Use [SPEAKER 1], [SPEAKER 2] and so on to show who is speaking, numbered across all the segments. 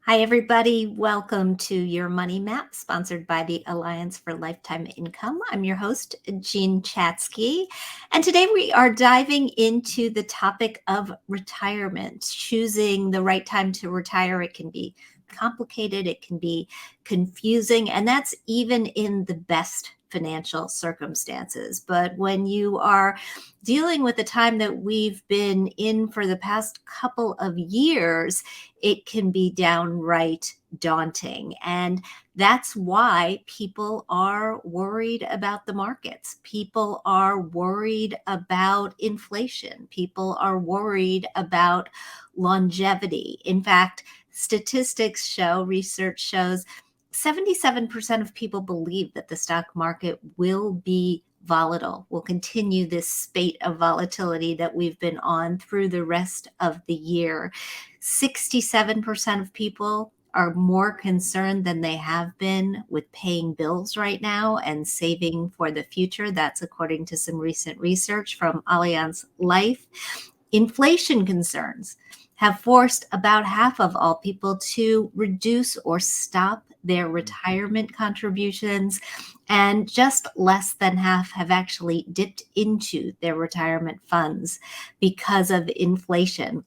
[SPEAKER 1] Hi, everybody. Welcome to your Money Map, sponsored by the Alliance for Lifetime Income. I'm your host, Jean Chatsky. And today we are diving into the topic of retirement, choosing the right time to retire. It can be complicated, it can be confusing, and that's even in the best financial circumstances. But when you are dealing with the time that we've been in for the past couple of years, it can be downright daunting. And that's why people are worried about the markets. People are worried about inflation. People are worried about longevity. In fact, statistics show, research shows 77% of people believe that the stock market will be volatile, will continue this spate of volatility that we've been on through the rest of the year. 67% of people are more concerned than they have been with paying bills right now and saving for the future. That's according to some recent research from Allianz Life. Inflation concerns have forced about half of all people to reduce or stop their retirement contributions, and just less than half have actually dipped into their retirement funds because of inflation.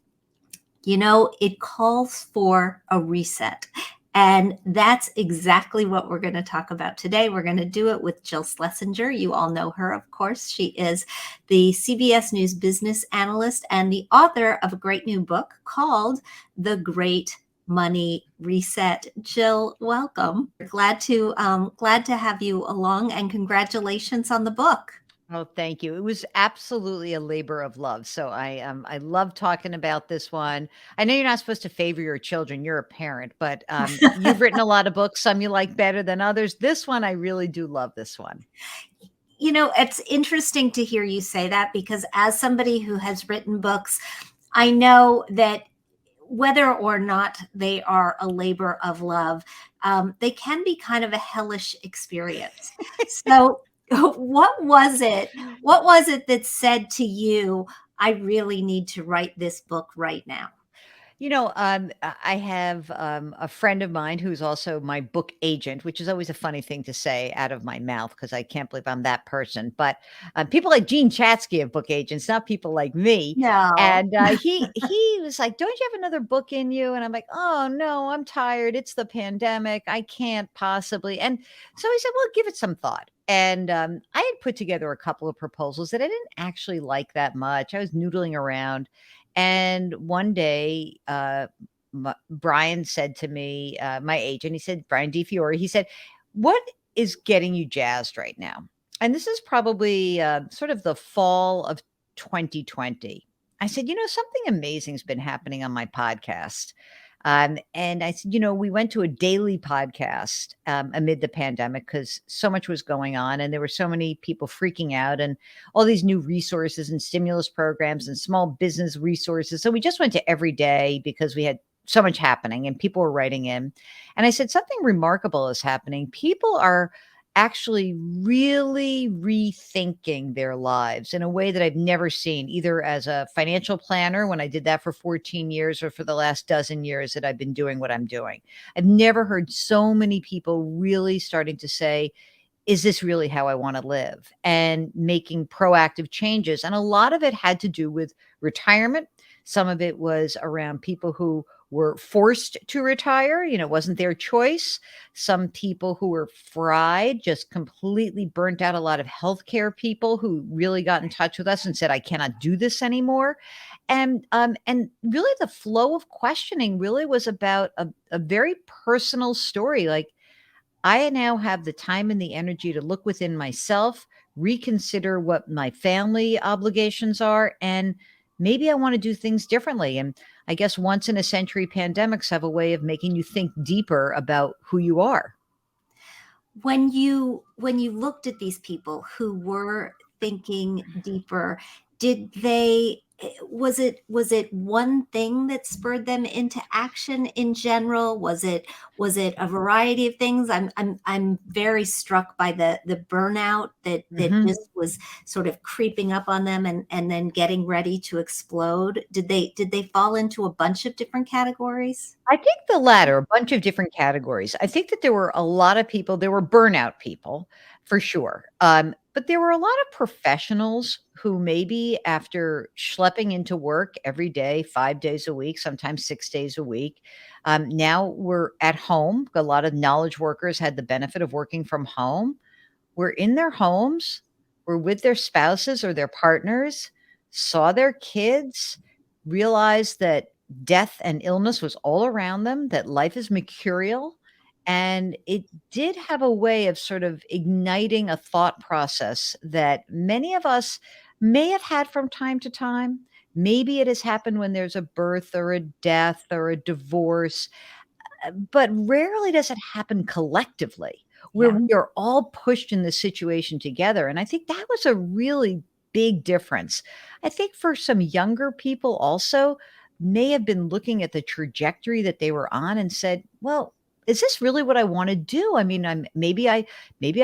[SPEAKER 1] You know, it calls for a reset. And that's exactly what we're going to talk about today. We're going to do it with Jill Schlesinger. You all know her, of course. She is the CBS News business analyst and the author of a great new book called The Great Money Reset. Jill, welcome. Glad to have you along, and congratulations on the book.
[SPEAKER 2] Oh, thank you. It was absolutely a labor of love. So I love talking about this one. I know you're not supposed to favor your children. You're a parent, but you've written a lot of books. Some you like better than others. This one, I really do love this one.
[SPEAKER 1] You know, it's interesting to hear you say that, because as somebody who has written books, I know that whether or not they are a labor of love, they can be kind of a hellish experience. So, what was it? What was it that said to you, "I really need to write this book right now"?
[SPEAKER 2] I have a friend of mine who's also my book agent, which is always a funny thing to say out of my mouth because I can't believe I'm that person. But people like Gene Chatsky have book agents, not people like me.
[SPEAKER 1] No.
[SPEAKER 2] And he was like, "Don't you have another book in you?" And I'm like, "Oh no, I'm tired. It's the pandemic. I can't possibly." And so he said, "Well, give it some thought." And I had put together a couple of proposals that I didn't actually like that much. I was noodling around. And one day, Brian said to me, my agent, he said, Brian DiFiore, he said, "What is getting you jazzed right now?" And this is probably sort of the fall of 2020. I said, "Something amazing has been happening on my podcast." And I said, we went to a daily podcast amid the pandemic because so much was going on and there were so many people freaking out and all these new resources and stimulus programs and small business resources. So we just went to every day because we had so much happening and people were writing in. And I said, something remarkable is happening. People are actually really rethinking their lives in a way that I've never seen, either as a financial planner when I did that for 14 years or for the last dozen years that I've been doing what I'm doing. I've never heard so many people really starting to say, is this really how I want to live? And making proactive changes. And a lot of it had to do with retirement. Some of it was around people who were forced to retire, it wasn't their choice. Some people who were fried, just completely burnt out. A lot of healthcare people who really got in touch with us and said, "I cannot do this anymore." And really the flow of questioning really was about a very personal story. Like, I now have the time and the energy to look within myself, reconsider what my family obligations are, and maybe I want to do things differently. And I guess once in a century pandemics have a way of making you think deeper about who you are.
[SPEAKER 1] When you looked at these people who were thinking deeper, did they Was it one thing that spurred them into action in general? Was it a variety of things? I'm very struck by the burnout that
[SPEAKER 2] Mhm.
[SPEAKER 1] just was sort of creeping up on them and then getting ready to explode. Did they fall into a bunch of different categories?
[SPEAKER 2] I think the latter, a bunch of different categories. I think that there were a lot of people, there were burnout people for sure. But there were a lot of professionals who maybe after schlepping into work every day, 5 days a week, sometimes 6 days a week, now we're at home. A lot of knowledge workers had the benefit of working from home, were in their homes, were with their spouses or their partners, saw their kids, realized that death and illness was all around them, that life is mercurial. And it did have a way of sort of igniting a thought process that many of us may have had from time to time. Maybe it has happened when there's a birth or a death or a divorce, but rarely does it happen collectively where
[SPEAKER 1] Yeah.
[SPEAKER 2] we are all pushed in this situation together. And I think that was a really big difference. I think for some younger people also may have been looking at the trajectory that they were on and said, well, is this really what I want to do? I mean, maybe I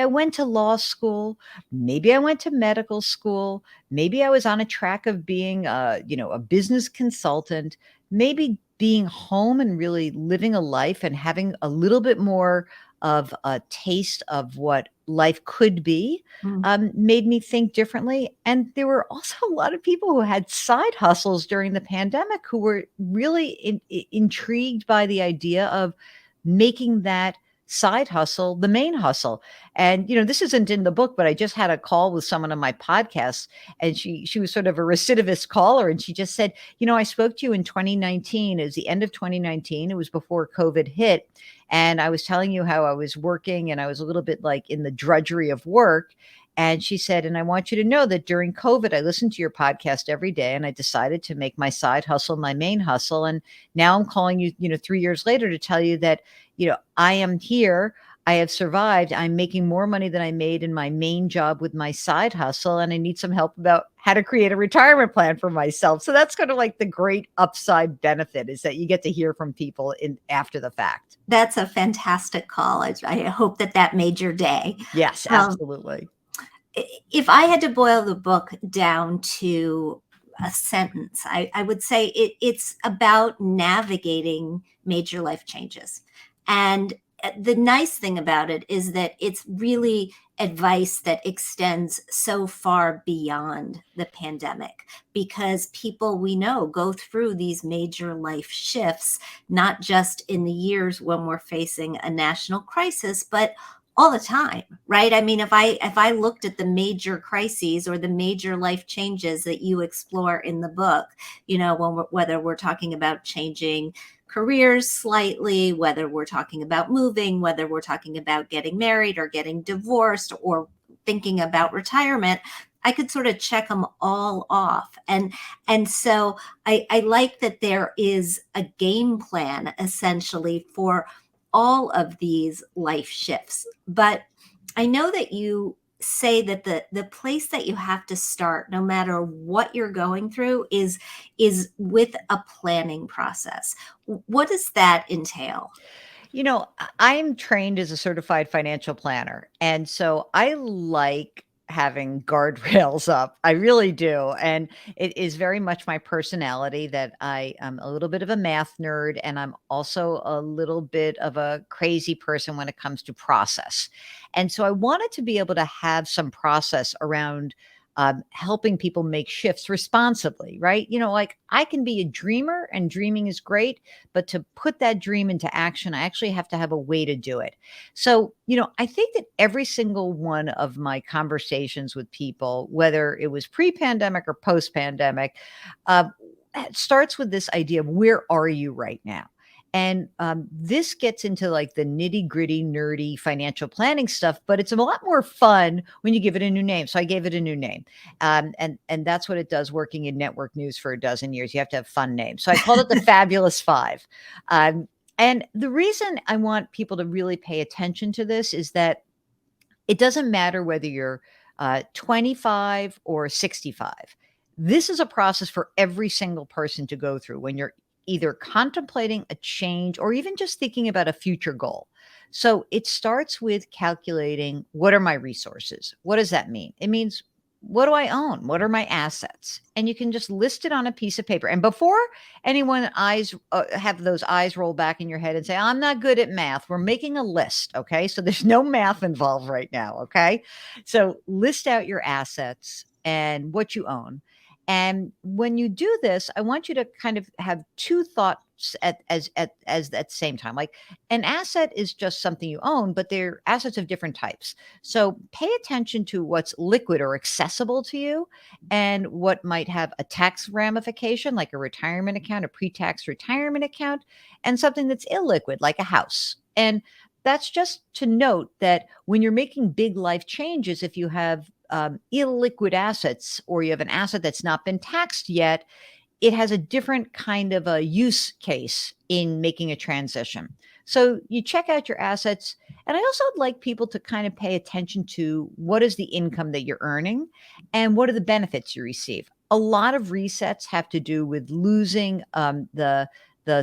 [SPEAKER 2] went to law school, maybe I went to medical school, maybe I was on a track of being a business consultant, maybe being home and really living a life and having a little bit more of a taste of what life could be,
[SPEAKER 1] Mm.
[SPEAKER 2] made me think differently. And there were also a lot of people who had side hustles during the pandemic who were really intrigued by the idea of making that side hustle the main hustle. And this isn't in the book, but I just had a call with someone on my podcast, and she was sort of a recidivist caller, and she just said, I spoke to you in 2019. It was the end of 2019. It was before COVID hit. And I was telling you how I was working and I was a little bit like in the drudgery of work. And she said, and I want you to know that during COVID, I listened to your podcast every day and I decided to make my side hustle my main hustle. And now I'm calling you, 3 years later to tell you that, I am here. I have survived. I'm making more money than I made in my main job with my side hustle, and I need some help about how to create a retirement plan for myself. So that's kind of like the great upside benefit, is that you get to hear from people in after the fact.
[SPEAKER 1] That's a fantastic call. I hope that made your day.
[SPEAKER 2] Yes,
[SPEAKER 1] Um,
[SPEAKER 2] absolutely.
[SPEAKER 1] if I had to boil the book down to a sentence, I would say it's about navigating major life changes. And the nice thing about it is that it's really advice that extends so far beyond the pandemic, because people we know go through these major life shifts, not just in the years when we're facing a national crisis, but all the time, right? I mean, if I looked at the major crises or the major life changes that you explore in the book, whether we're talking about changing careers slightly, whether we're talking about moving, whether we're talking about getting married or getting divorced or thinking about retirement, I could sort of check them all off. And so I like that there is a game plan essentially for all of these life shifts. But I know that you say that the place that you have to start, no matter what you're going through, is with a planning process. What does that entail?
[SPEAKER 2] I'm trained as a certified financial planner, and so I like having guardrails up. I really do, and it is very much my personality that I am a little bit of a math nerd, and I'm also a little bit of a crazy person when it comes to process. And so I wanted to be able to have some process around helping people make shifts responsibly, right? Like I can be a dreamer, and dreaming is great, but to put that dream into action, I actually have to have a way to do it. So, I think that every single one of my conversations with people, whether it was pre-pandemic or post-pandemic, uh, starts with this idea of where are you right now? And this gets into like the nitty gritty, nerdy financial planning stuff, but it's a lot more fun when you give it a new name. So I gave it a new name, and that's what it does. Working in network news for a dozen years, you have to have fun names. So I called it the Fabulous Five. And the reason I want people to really pay attention to this is that it doesn't matter whether you're 25 or 65. This is a process for every single person to go through when you're either contemplating a change or even just thinking about a future goal. So it starts with calculating, what are my resources? What does that mean? It means, what do I own? What are my assets? And you can just list it on a piece of paper. And before anyone eyes have those eyes roll back in your head and say, I'm not good at math, we're making a list. Okay. So there's no math involved right now. Okay. So list out your assets and what you own. And when you do this, I want you to kind of have two thoughts at the same time. Like, an asset is just something you own, but they're assets of different types. So pay attention to what's liquid or accessible to you, and what might have a tax ramification, like a retirement account, a pre-tax retirement account, and something that's illiquid, like a house. And that's just to note that when you're making big life changes, if you have illiquid assets, or you have an asset that's not been taxed yet, it has a different kind of a use case in making a transition. So you check out your assets. And I also like people to kind of pay attention to, what is the income that you're earning and what are the benefits you receive. A lot of resets have to do with losing the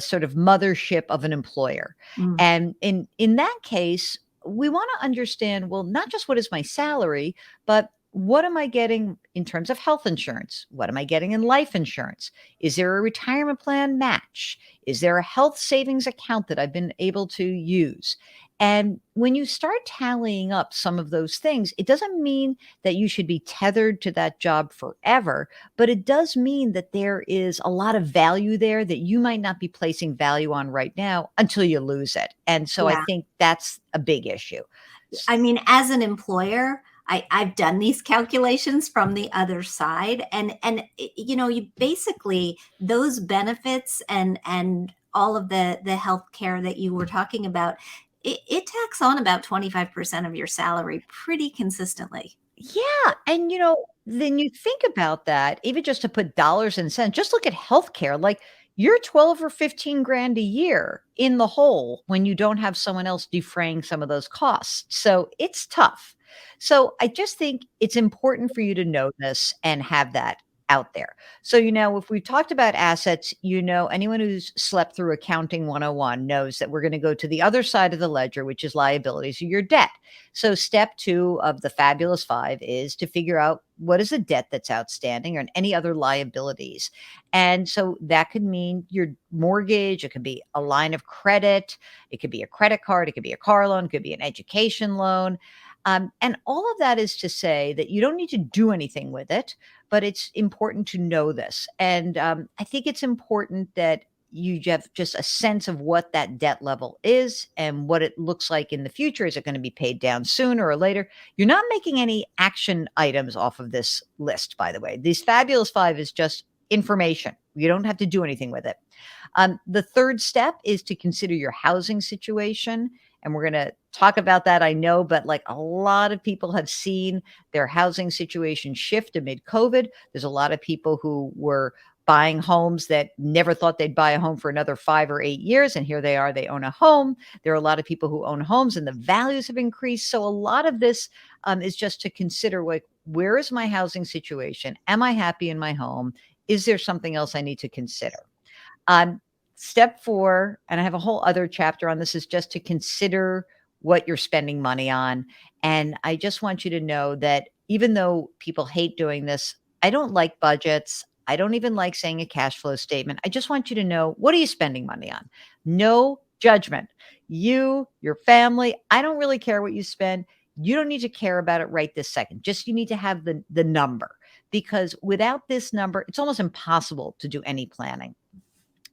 [SPEAKER 2] sort of mothership of an employer.
[SPEAKER 1] Mm.
[SPEAKER 2] And in that case, we want to understand, well, not just what is my salary, but what am I getting in terms of health insurance? What am I getting in life insurance? Is there a retirement plan match? Is there a health savings account that I've been able to use? And when you start tallying up some of those things, it doesn't mean that you should be tethered to that job forever, but it does mean that there is a lot of value there that you might not be placing value on right now until you lose it. And so I
[SPEAKER 1] Yeah.
[SPEAKER 2] think that's a big issue.
[SPEAKER 1] I mean, as an employer, I've done these calculations from the other side, and you basically, those benefits and all of the health care that you were talking about, it tacks on about 25% of your salary pretty consistently.
[SPEAKER 2] Yeah, and, then you think about that, even just to put dollars and cents, just look at healthcare, like, you're 12 or 15 grand a year in the hole when you don't have someone else defraying some of those costs, so it's tough. So, I just think it's important for you to know this and have that out there. So, if we've talked about assets, anyone who's slept through Accounting 101 knows that we're gonna go to the other side of the ledger, which is liabilities or your debt. So step 2 of the fabulous 5 is to figure out, what is the debt that's outstanding and any other liabilities. And so that could mean your mortgage, it could be a line of credit, it could be a credit card, it could be a car loan, it could be an education loan. And all of that is to say that you don't need to do anything with it, but it's important to know this. And I think it's important that you have just a sense of what that debt level is and what it looks like in the future. Is it going to be paid down sooner or later? You're not making any action items off of this list, by the way. These fabulous 5 is just information. You don't have to do anything with it. The third step is to consider your housing situation. And we're going to talk about that, I know, but like, a lot of people have seen their housing situation shift amid COVID. There's a lot of people who were buying homes that never thought they'd buy a home for another 5 or 8 years. And here they are, they own a home. There are a lot of people who own homes and the values have increased. So a lot of this is just to consider, like, where is my housing situation? Am I happy in my home? Is there something else I need to consider? Um, Step 4, and I have a whole other chapter on this, is just to consider what you're spending money on. And I just want you to know that even though people hate doing this, I don't like budgets. I don't even like saying a cash flow statement. I just want you to know, what are you spending money on? No judgment. You, your family, I don't really care what you spend. You don't need to care about it right this second. Just, you need to have the number, because without this number, it's almost impossible to do any planning.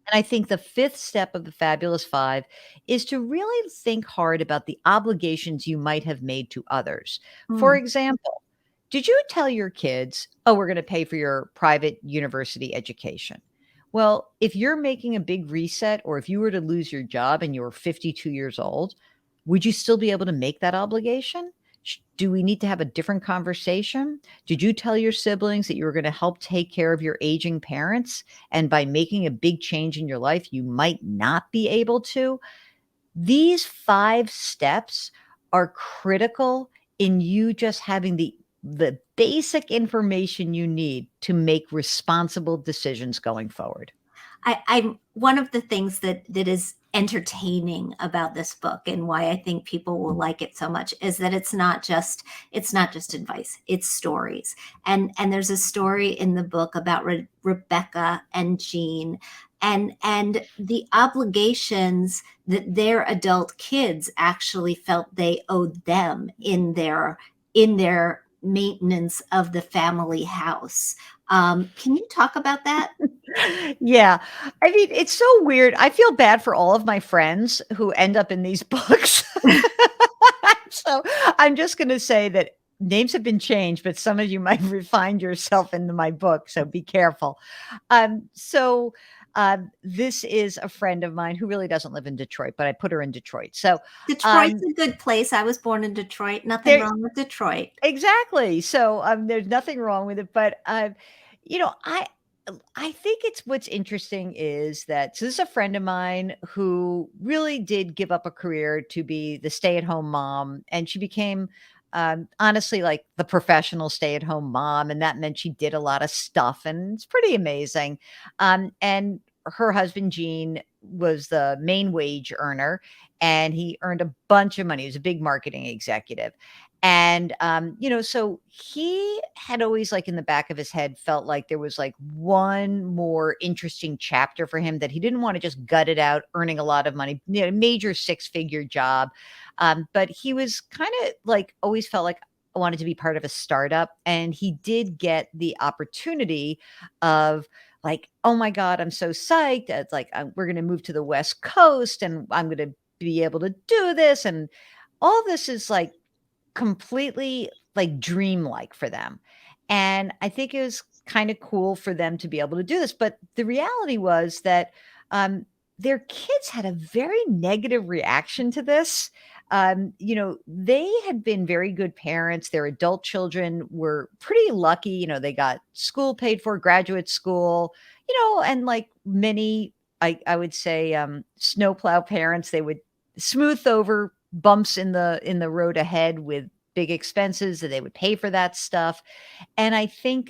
[SPEAKER 2] And I think the fifth step of the fabulous 5 is to really think hard about the obligations you might have made to others. For
[SPEAKER 1] Mm.
[SPEAKER 2] example, did you tell your kids, "Oh, we're going to pay for your private university education"? Well, if you're making a big reset, or if you were to lose your job and you were 52 years old, would you still be able to make that obligation? Do we need to have a different conversation? Did you tell your siblings that you were going to help take care of your aging parents? And by making a big change in your life, you might not be able to? These 5 steps are critical in you just having the the basic information you need to make responsible decisions going forward.
[SPEAKER 1] I'm one of the things that is entertaining about this book and why I think people will like it so much is that it's not just advice, it's stories. And there's a story in the book about Rebecca and Jean and the obligations that their adult kids actually felt they owed them in their maintenance of the family house. Can you talk about that?
[SPEAKER 2] Yeah. I mean, it's so weird. I feel bad for all of my friends who end up in these books. So I'm just going to say that names have been changed, but some of you might find yourself in my book. So be careful. This is a friend of mine who really doesn't live in Detroit, but I put her in Detroit. So
[SPEAKER 1] Detroit's
[SPEAKER 2] um,
[SPEAKER 1] a good place. I was born in Detroit. Nothing
[SPEAKER 2] there,
[SPEAKER 1] wrong with Detroit.
[SPEAKER 2] exactly. So there's nothing wrong with it, but you know, I think it's what's interesting is that so this is a friend of mine who really did give up a career to be the stay-at-home mom, and she became honestly like the professional stay-at-home mom, and that meant she did a lot of stuff, and it's pretty amazing. And her husband Gene was the main wage earner, and he earned a bunch of money. He was a big marketing executive. And so he had always like in the back of his head felt like there was like one more interesting chapter for him that he didn't want to just gut it out, earning a lot of money, major six-figure job. But he was kind of like always felt like I wanted to be part of a startup. And he did get the opportunity of like, oh my God, I'm so psyched. It's like we're going to move to the West Coast and I'm going to be able to do this. And all this is like completely, like, dreamlike for them, and I think it was kinda cool for them to be able to do this, but the reality was that, um, their kids had a very negative reaction to this. They had been very good parents, their adult children were pretty lucky, they got school paid for, graduate school, and like many, I would say, snowplow parents, they would smooth over bumps in the road ahead with big expenses, and they would pay for that stuff. And I think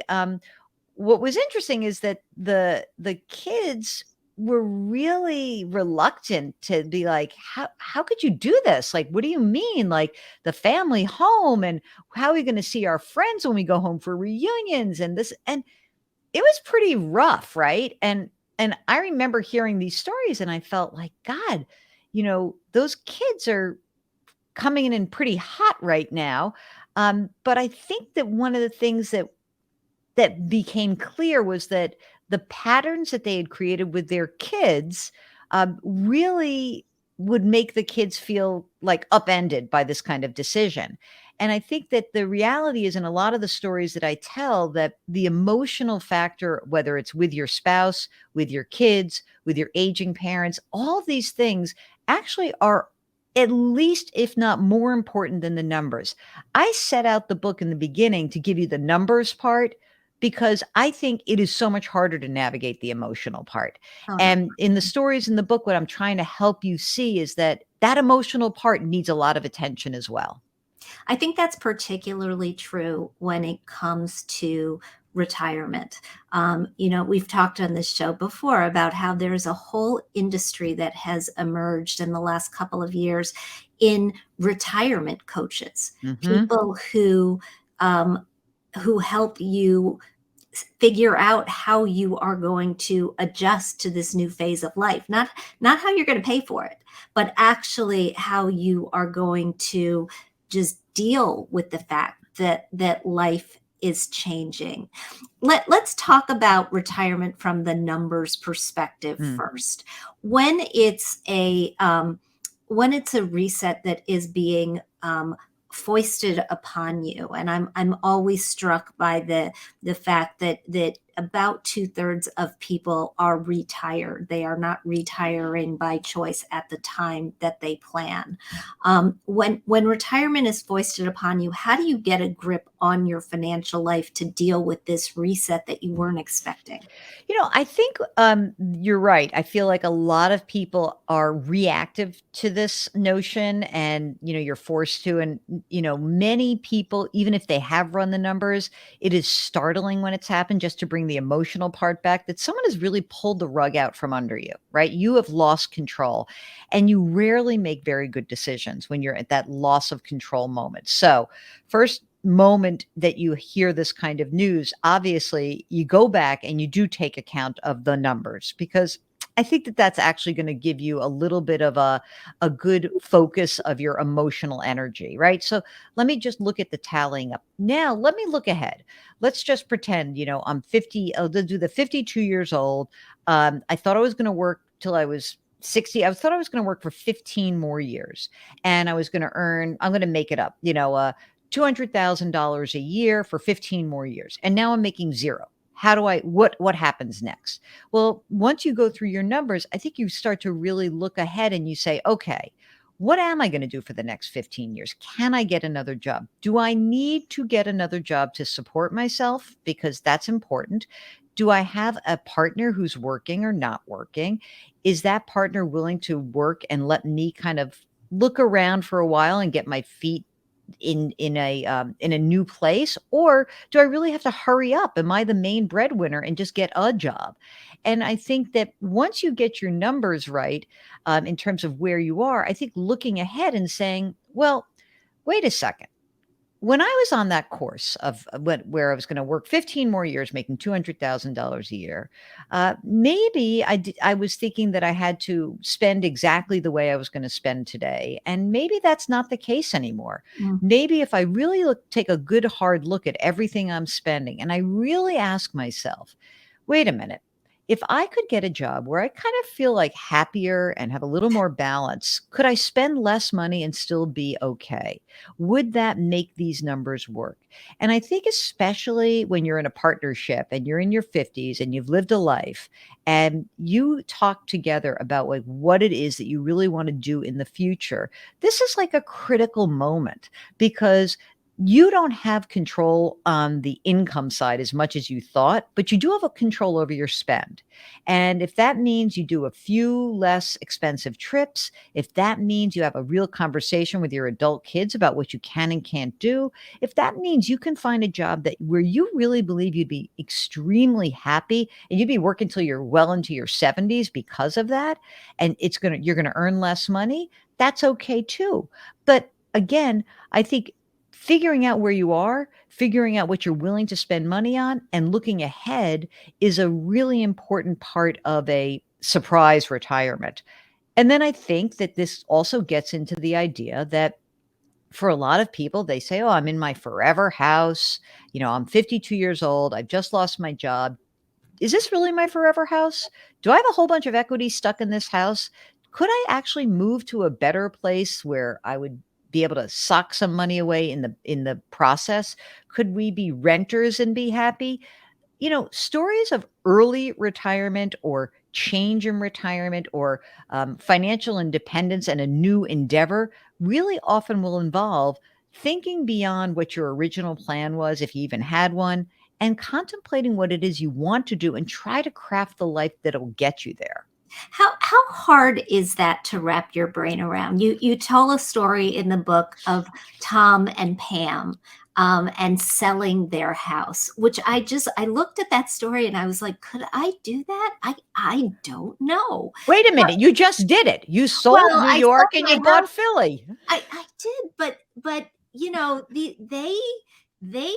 [SPEAKER 2] what was interesting is that the kids were really reluctant to be like, how could you do this? Like, what do you mean? Like the family home, and how are we going to see our friends when we go home for reunions and this, and it was pretty rough, right? And I remember hearing these stories and I felt like, God, those kids are coming in pretty hot right now. But I think that one of the things that became clear was that the patterns that they had created with their kids really would make the kids feel like upended by this kind of decision. And I think that the reality is in a lot of the stories that I tell that the emotional factor, whether it's with your spouse, with your kids, with your aging parents, all of these things actually are at least, if not more important than the numbers. I set out the book in the beginning to give you the numbers part because I think it is so much harder to navigate the emotional part.
[SPEAKER 1] Oh, no.
[SPEAKER 2] And in the stories in the book, what I'm trying to help you see is that that emotional part needs a lot of attention as well.
[SPEAKER 1] I think that's particularly true when it comes to retirement. We've talked on this show before about how there's a whole industry that has emerged in the last couple of years in retirement coaches,
[SPEAKER 2] Mhm.
[SPEAKER 1] people who help you figure out how you are going to adjust to this new phase of life, not how you're going to pay for it, but actually how you are going to just deal with the fact that life is changing. Let's talk about retirement from the numbers perspective
[SPEAKER 2] Mm.
[SPEAKER 1] first. When it's a reset that is being foisted upon you, and I'm always struck by the fact that about 2/3 of people are retired. They are not retiring by choice at the time that they plan. When retirement is foisted upon you, how do you get a grip on your financial life to deal with this reset that you weren't expecting?
[SPEAKER 2] I think you're right. I feel like a lot of people are reactive to this notion, and you're forced to. And many people, even if they have run the numbers, it is startling when it's happened. Just to bring the emotional part back, that someone has really pulled the rug out from under you, right? You have lost control, and you rarely make very good decisions when you're at that loss of control moment. So, first moment that you hear this kind of news, obviously you go back and you do take account of the numbers, because I think that that's actually going to give you a little bit of a good focus of your emotional energy, right? So let me just look at the tallying up. Now, let me look ahead. Let's just pretend, I'm 50, I'll do the 52 years old. I thought I was going to work till I was 60. I thought I was going to work for 15 more years, and I'm going to make it up, $200,000 a year for 15 more years. And now I'm making zero. How do I, what happens next? Well, once you go through your numbers, I think you start to really look ahead and you say, okay, what am I going to do for the next 15 years? Can I get another job? Do I need to get another job to support myself? Because that's important. Do I have a partner who's working or not working? Is that partner willing to work and let me kind of look around for a while and get my feet in a new place? Or do I really have to hurry up? Am I the main breadwinner and just get a job? And I think that once you get your numbers right, in terms of where you are, I think looking ahead and saying, well, wait a second. When I was on that course of where I was going to work 15 more years, making $200,000 a year, maybe I was thinking that I had to spend exactly the way I was going to spend today, and maybe that's not the case anymore.
[SPEAKER 1] Mm.
[SPEAKER 2] Maybe if I really take a good hard look at everything I'm spending, and I really ask myself, wait a minute. If I could get a job where I kind of feel like happier and have a little more balance, could I spend less money and still be okay? Would that make these numbers work? And I think, especially when you're in a partnership and you're in your 50s and you've lived a life and you talk together about like what it is that you really want to do in the future, this is like a critical moment, because you don't have control on the income side as much as you thought, but you do have a control over your spend. And if that means you do a few less expensive trips, if that means you have a real conversation with your adult kids about what you can and can't do, if that means you can find a job that where you really believe you'd be extremely happy and you'd be working till you're well into your 70s because of that, and you're gonna earn less money, that's okay too. But again, I think figuring out where you are, figuring out what you're willing to spend money on, and looking ahead is a really important part of a surprise retirement. And then I think that this also gets into the idea that for a lot of people, they say, oh, I'm in my forever house. I'm 52 years old. I've just lost my job. Is this really my forever house? Do I have a whole bunch of equity stuck in this house? Could I actually move to a better place where I would be able to sock some money away in the process? Could we be renters and be happy? Stories of early retirement or change in retirement or financial independence and a new endeavor really often will involve thinking beyond what your original plan was, if you even had one, and contemplating what it is you want to do and try to craft the life that'll get you there.
[SPEAKER 1] How hard is that to wrap your brain around? You tell a story in the book of Tom and Pam, and selling their house, which I looked at that story and I was like, could I do that? I don't know.
[SPEAKER 2] Wait a
[SPEAKER 1] But
[SPEAKER 2] minute, you just did it. You sold
[SPEAKER 1] well,
[SPEAKER 2] New
[SPEAKER 1] I
[SPEAKER 2] York
[SPEAKER 1] sold
[SPEAKER 2] and you
[SPEAKER 1] my
[SPEAKER 2] bought
[SPEAKER 1] house.
[SPEAKER 2] Philly.
[SPEAKER 1] I did, but they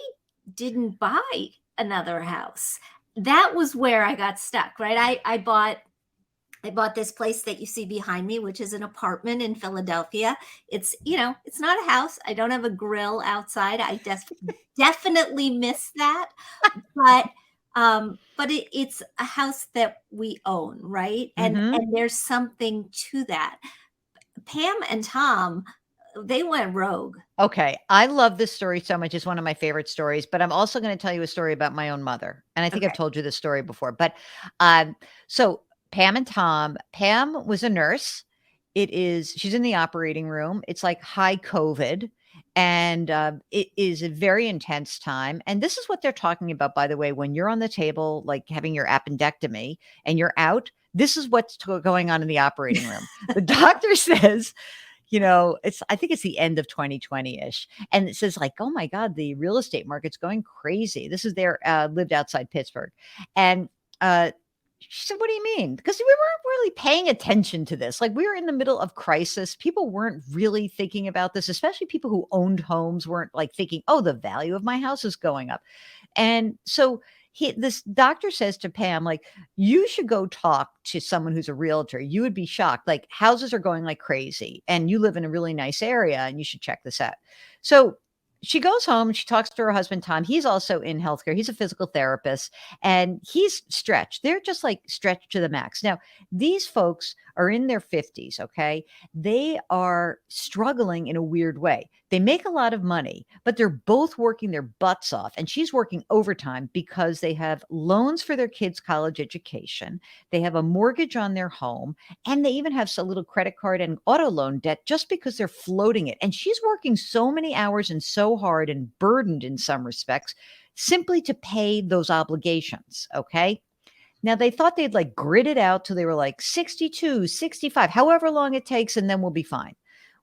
[SPEAKER 1] didn't buy another house. That was where I got stuck, right? I bought this place that you see behind me, which is an apartment in Philadelphia. It's not a house. I don't have a grill outside. I definitely miss that. But it's a house that we own, right? And
[SPEAKER 2] Mhm.
[SPEAKER 1] there's something to that. Pam and Tom, They went rogue.
[SPEAKER 2] Okay, I love this story so much. It's one of my favorite stories, but I'm also gonna tell you a story about my own mother, and I think I've
[SPEAKER 1] Okay.
[SPEAKER 2] told you this story before, but, um, so Pam and Tom Pam was a nurse. She's in the operating room. It's like high COVID, and, it is a very intense time, and this is what they're talking about, by the way, when you're on the table, like, having your appendectomy and you're out, this is what's going on in the operating room. The doctor says, I think it's the end of 2020-ish. And it says like, oh my God, the real estate market's going crazy. This is their lived outside Pittsburgh. And she said, what do you mean? Because we weren't really paying attention to this. Like we were in the middle of crisis. People weren't really thinking about this, especially people who owned homes weren't like thinking, oh, the value of my house is going up. And so this doctor says to Pam, like, you should go talk to someone who's a realtor. You would be shocked. Like, houses are going like crazy, and you live in a really nice area, and you should check this out. So she goes home and she talks to her husband, Tom. He's also in healthcare. He's a physical therapist and he's stretched. They're just like stretched to the max. Now, these folks are in their 50s, okay? They are struggling in a weird way. They make a lot of money, but they're both working their butts off. And she's working overtime because they have loans for their kids' college education. They have a mortgage on their home, and they even have a little credit card and auto loan debt just because they're floating it. And she's working so many hours and so hard and burdened in some respects simply to pay those obligations. Okay. Now they thought they'd like grit it out till they were like 62, 65, however long it takes, and then we'll be fine.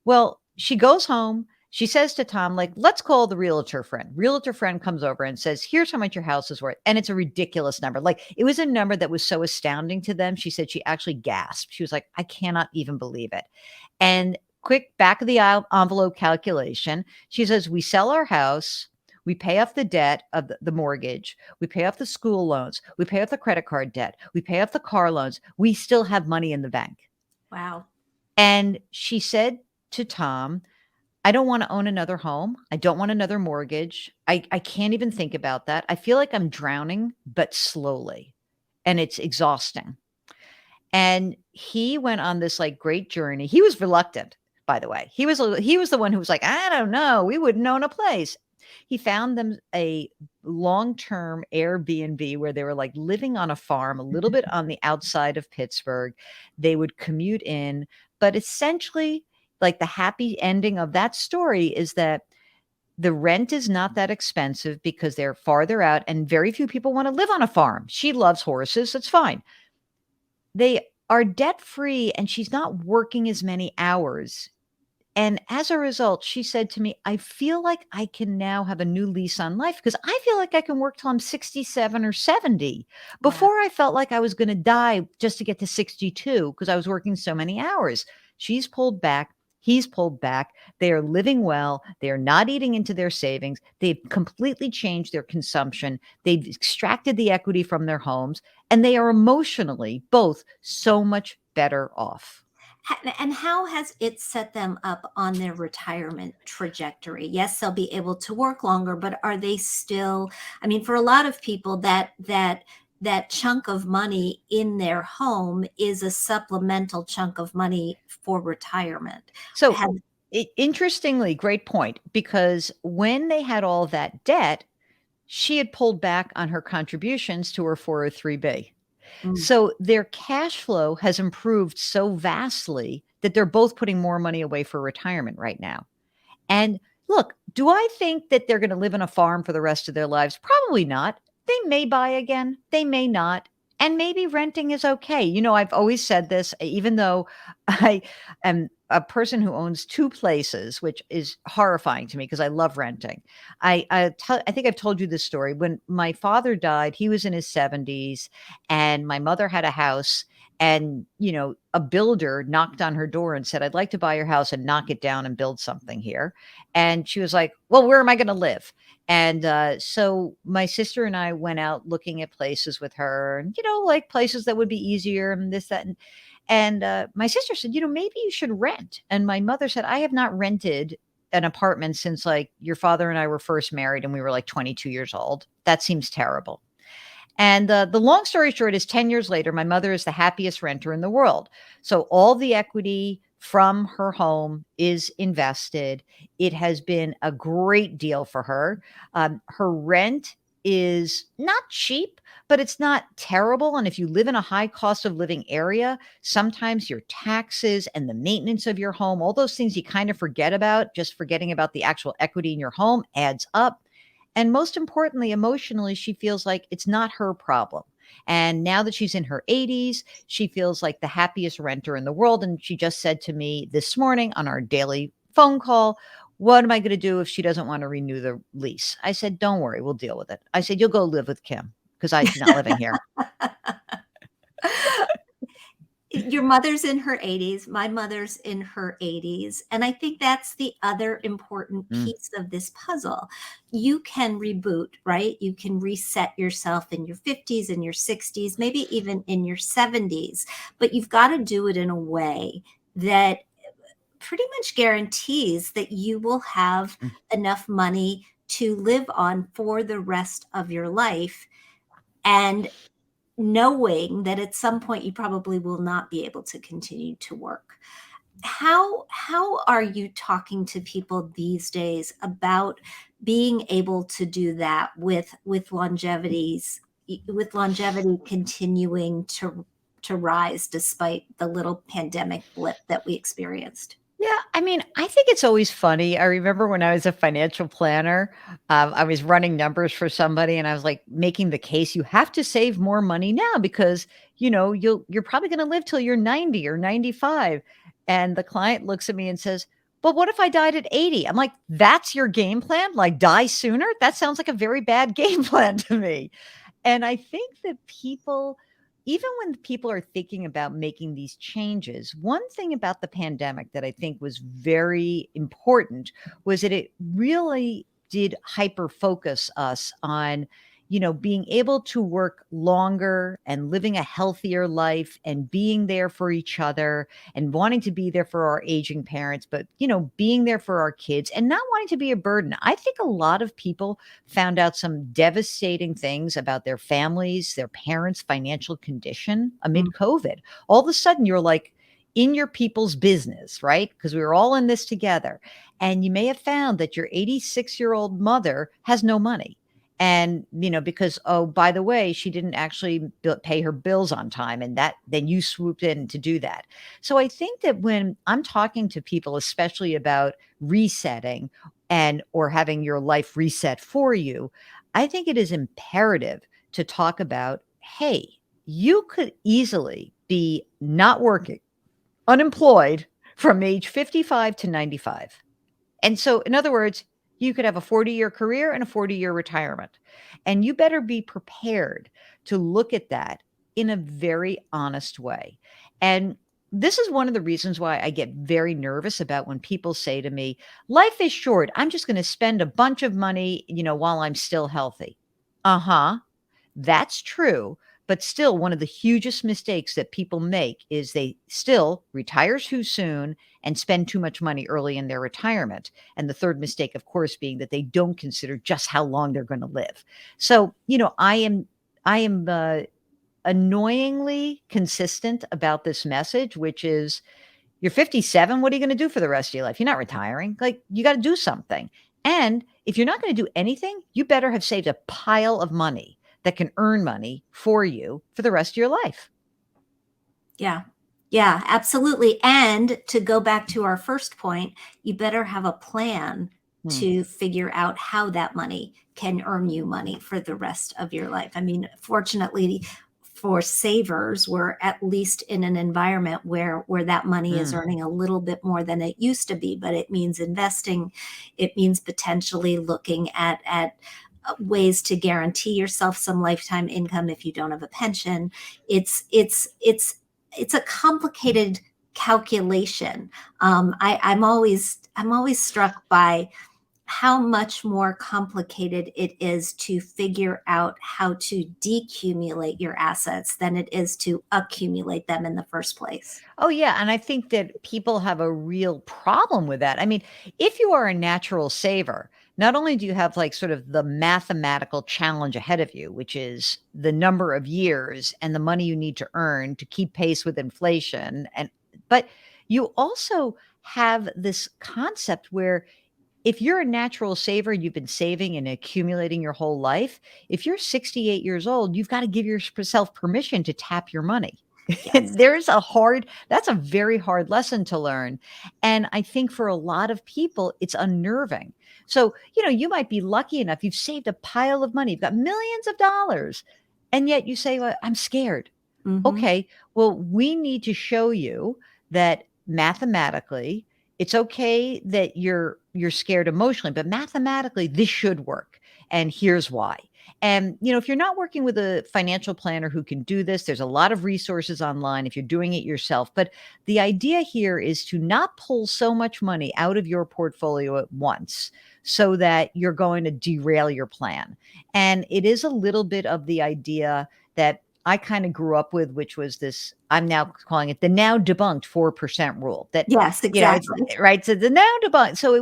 [SPEAKER 2] Well, she goes home. She says to Tom, like, let's call the realtor friend. Realtor friend comes over and says, here's how much your house is worth. And it's a ridiculous number. Like, it was a number that was so astounding to them. She said she actually gasped. She was like, I cannot even believe it. And quick back of the envelope calculation, she says, we sell our house. We pay off the debt of the mortgage. We pay off the school loans. We pay off the credit card debt. We pay off the car loans. We still have money in the bank.
[SPEAKER 1] Wow.
[SPEAKER 2] And she said to Tom, I don't want to own another home. I don't want another mortgage. I can't even think about that. I feel like I'm drowning, but slowly. And it's exhausting. And he went on this like great journey. He was reluctant, by the way. He was the one who was like, I don't know, we wouldn't own a place. He found them a long-term Airbnb where they were like living on a farm a little bit on the outside of Pittsburgh. They would commute in, but essentially like the happy ending of that story is that the rent is not that expensive because they're farther out and very few people want to live on a farm. She loves horses, it's fine. They are debt free and she's not working as many hours. And as a result, she said to me, I feel like I can now have a new lease on life because I feel like I can work till I'm 67 or 70.
[SPEAKER 1] Wow.
[SPEAKER 2] Before I felt like I was going to die just to get to 62 because I was working so many hours. She's pulled back. He's pulled back. They are living well. They are not eating into their savings. They've completely changed their consumption. They've extracted the equity from their homes, and they are emotionally both so much better off.
[SPEAKER 1] And how has it set them up on their retirement trajectory? Yes, they'll be able to work longer, but are they still, I mean, for a lot of people that chunk of money in their home is a supplemental chunk of money for retirement.
[SPEAKER 2] So,
[SPEAKER 1] Have,
[SPEAKER 2] interestingly, great point, because when they had all that debt, she had pulled back on her contributions to her 403(b).
[SPEAKER 1] mm,
[SPEAKER 2] So their cash flow has improved so vastly that they're both putting more money away for retirement right now. And look, do I think that they're going to live in a farm for the rest of their lives? Probably not. They may buy again, they may not. And maybe renting is okay. I've always said this, even though I am a person who owns two places, which is horrifying to me because I love renting. I think I've told you this story. When my father died, he was in his 70s, and my mother had a house. And, a builder knocked on her door and said, I'd like to buy your house and knock it down and build something here. And she was like, well, where am I going to live? And so my sister and I went out looking at places with her, and, like places that would be easier and this, that. And my sister said, maybe you should rent. And my mother said, I have not rented an apartment since like your father and I were first married and we were like 22 years old. That seems terrible. And the long story short is 10 years later, my mother is the happiest renter in the world. So all the equity from her home is invested. It has been a great deal for her. Her rent is not cheap, but it's not terrible. And if you live in a high cost of living area, sometimes your taxes and the maintenance of your home, all those things you kind of forget about, just forgetting about the actual equity in your home adds up. And most importantly, emotionally, she feels like it's not her problem. And now that she's in her 80s, she feels like the happiest renter in the world. And she just said to me this morning on our daily phone call, what am I going to do if she doesn't want to renew the lease? I said, don't worry, we'll deal with it. I said, you'll go live with Kim because she's not living here.
[SPEAKER 1] Your mother's in her 80s, my mother's in her 80s, and I think that's the other important
[SPEAKER 2] Mm,
[SPEAKER 1] piece of this puzzle. You can reboot, right? You can reset yourself in your 50s, in your 60s, maybe even in your 70s, but you've got to do it in a way that pretty much guarantees that you will have
[SPEAKER 2] mm.
[SPEAKER 1] enough money to live on for the rest of your life, and knowing that at some point you probably will not be able to continue to work. How are you talking to people these days about being able to do that with longevity continuing to rise despite the little pandemic blip that we experienced?
[SPEAKER 2] Yeah, I mean, I think it's always funny. I remember when I was a financial planner, I was running numbers for somebody and I was like making the case you have to save more money now because, you're probably going to live till you're 90 or 95. And the client looks at me and says, "But what if I died at 80?" I'm like, "That's your game plan? Like die sooner? That sounds like a very bad game plan to me." And I think that people, even when people are thinking about making these changes, one thing about the pandemic that I think was very important was that it really did hyper focus us on, being able to work longer and living a healthier life and being there for each other and wanting to be there for our aging parents, but, being there for our kids and not wanting to be a burden. I think a lot of people found out some devastating things about their families, their parents' financial condition amid COVID. All of a sudden, you're like in your people's business, right? Because we were all in this together. And you may have found that your 86-year-old mother has no money. And, because, oh, by the way, she didn't actually pay her bills on time. And then you swooped in to do that. So I think that when I'm talking to people, especially about resetting, or having your life reset for you, I think it is imperative to talk about, hey, you could easily be not working, unemployed from age 55 to 95. And so, in other words, you could have a 40-year career and a 40-year retirement. And you better be prepared to look at that in a very honest way. And this is one of the reasons why I get very nervous about when people say to me, life is short. I'm just going to spend a bunch of money, while I'm still healthy. Uh huh. That's true. But still, one of the hugest mistakes that people make is they still retire too soon and spend too much money early in their retirement. And the third mistake, of course, being that they don't consider just how long they're going to live. So, I am annoyingly consistent about this message, which is you're 57. What are you going to do for the rest of your life? You're not retiring. Like, you got to do something. And if you're not going to do anything, you better have saved a pile of money that can earn money for you for the rest of your life.
[SPEAKER 1] Yeah. Yeah, absolutely. And to go back to our first point, you better have a plan
[SPEAKER 2] Hmm.
[SPEAKER 1] to figure out how that money can earn you money for the rest of your life. I mean, fortunately for savers, we're at least in an environment where that money is
[SPEAKER 2] Mm.
[SPEAKER 1] earning a little bit more than it used to be, but it means investing. It means potentially looking at ways to guarantee yourself some lifetime income if you don't have a pension. It's a complicated calculation. I'm always struck by how much more complicated it is to figure out how to decumulate your assets than it is to accumulate them in the first place.
[SPEAKER 2] Oh, yeah, and I think that people have a real problem with that. I mean, if you are a natural saver, not only do you have, like, sort of the mathematical challenge ahead of you, which is the number of years and the money you need to earn to keep pace with inflation and But you also have this concept where if you're a natural saver, you've been saving and accumulating your whole life, if you're 68 years old, you've got to give yourself permission to tap your money.
[SPEAKER 1] Yes.
[SPEAKER 2] That's a very hard lesson to learn. And I think for a lot of people, it's unnerving. So, you might be lucky enough, you've saved a pile of money, you've got millions of dollars, and yet you say, well, I'm scared.
[SPEAKER 1] Hmm.
[SPEAKER 2] Okay, well, we need to show you that mathematically, it's okay that you're scared emotionally, but mathematically this should work. And here's why. And if you're not working with a financial planner who can do this, there's a lot of resources online if you're doing it yourself. But the idea here is to not pull so much money out of your portfolio at once so that you're going to derail your plan. And it is a little bit of the idea that I kind of grew up with, which was this, I'm now calling it the now debunked 4% rule that,
[SPEAKER 1] Yes,
[SPEAKER 2] it's
[SPEAKER 1] exactly.
[SPEAKER 2] right. So the now debunked. So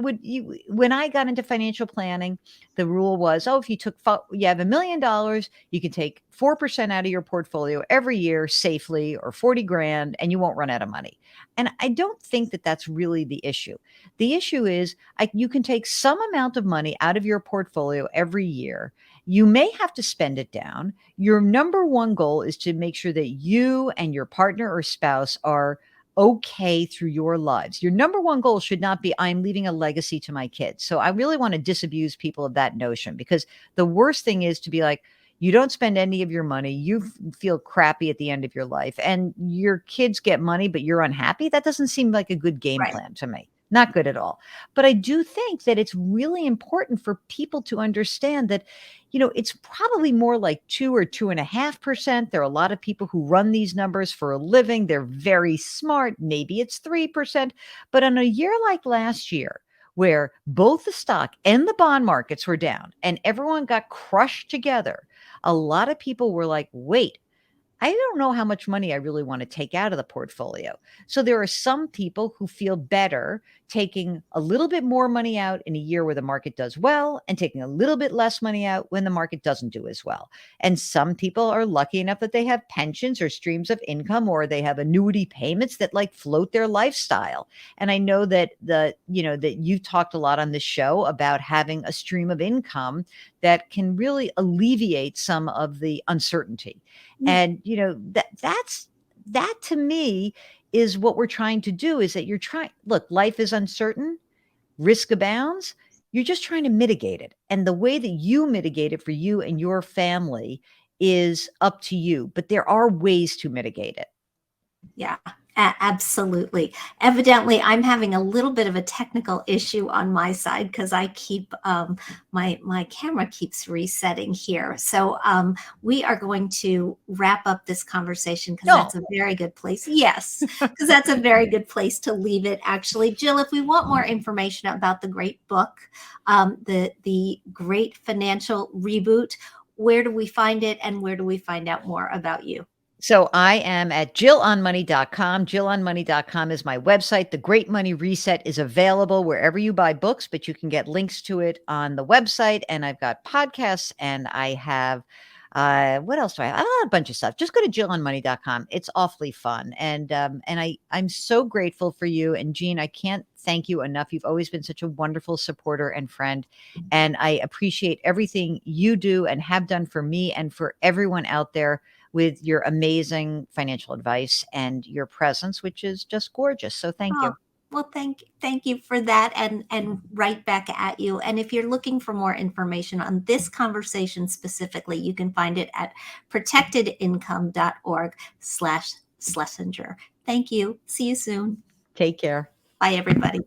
[SPEAKER 2] when I got into financial planning, the rule was, oh, if you have $1 million, you can take 4% out of your portfolio every year safely, or 40 grand, and you won't run out of money. And I don't think that that's really the issue. The issue is you can take some amount of money out of your portfolio every year. You may have to spend it down. Your number one goal is to make sure that you and your partner or spouse are okay through your lives. Your number one goal should not be, I'm leaving a legacy to my kids. So I really want to disabuse people of that notion, because the worst thing is to be like, you don't spend any of your money, feel crappy at the end of your life, and your kids get money, but you're unhappy. That doesn't seem like a good game
[SPEAKER 1] Right.
[SPEAKER 2] plan to me. Not good at all. But I do think that it's really important for people to understand that it's probably more like 2 or 2.5%. There are a lot of people who run these numbers for a living. They're very smart. Maybe it's 3%. But on a year like last year, where both the stock and the bond markets were down and everyone got crushed together, a lot of people were like, wait, I don't know how much money I really want to take out of the portfolio. So there are some people who feel better taking a little bit more money out in a year where the market does well, and taking a little bit less money out when the market doesn't do as well. And some people are lucky enough that they have pensions or streams of income, or they have annuity payments that like float their lifestyle. And I know that that you've talked a lot on this show about having a stream of income that can really alleviate some of the uncertainty.
[SPEAKER 1] Yeah.
[SPEAKER 2] And that to me is what we're trying to do, is that look, life is uncertain, risk abounds. You're just trying to mitigate it. And the way that you mitigate it for you and your family is up to you. But there are ways to mitigate it.
[SPEAKER 1] Yeah, absolutely. Evidently, I'm having a little bit of a technical issue on my side because I keep my camera keeps resetting here. So we are going to wrap up this conversation because
[SPEAKER 2] No.
[SPEAKER 1] that's a very good place. Yes, because that's a very good place to leave it. Actually, Jill, if we want more information about the great book, the Great Financial Reboot, where do we find it, and where do we find out more about you?
[SPEAKER 2] So I am at jillonmoney.com. Jillonmoney.com is my website. The Great Money Reset is available wherever you buy books, but you can get links to it on the website. And I've got podcasts, and I have what else do I have? I have a bunch of stuff. Just go to jillonmoney.com. It's awfully fun. And I'm so grateful for you. And Jean, I can't thank you enough. You've always been such a wonderful supporter and friend. And I appreciate everything you do and have done for me and for everyone out there, with your amazing financial advice and your presence, which is just gorgeous. So thank
[SPEAKER 1] Oh,
[SPEAKER 2] you.
[SPEAKER 1] well, thank you for that, and right back at you. And if you're looking for more information on this conversation specifically, you can find it at protectedincome.org/Schlesinger. Thank you. See you soon.
[SPEAKER 2] Take care.
[SPEAKER 1] Bye, everybody.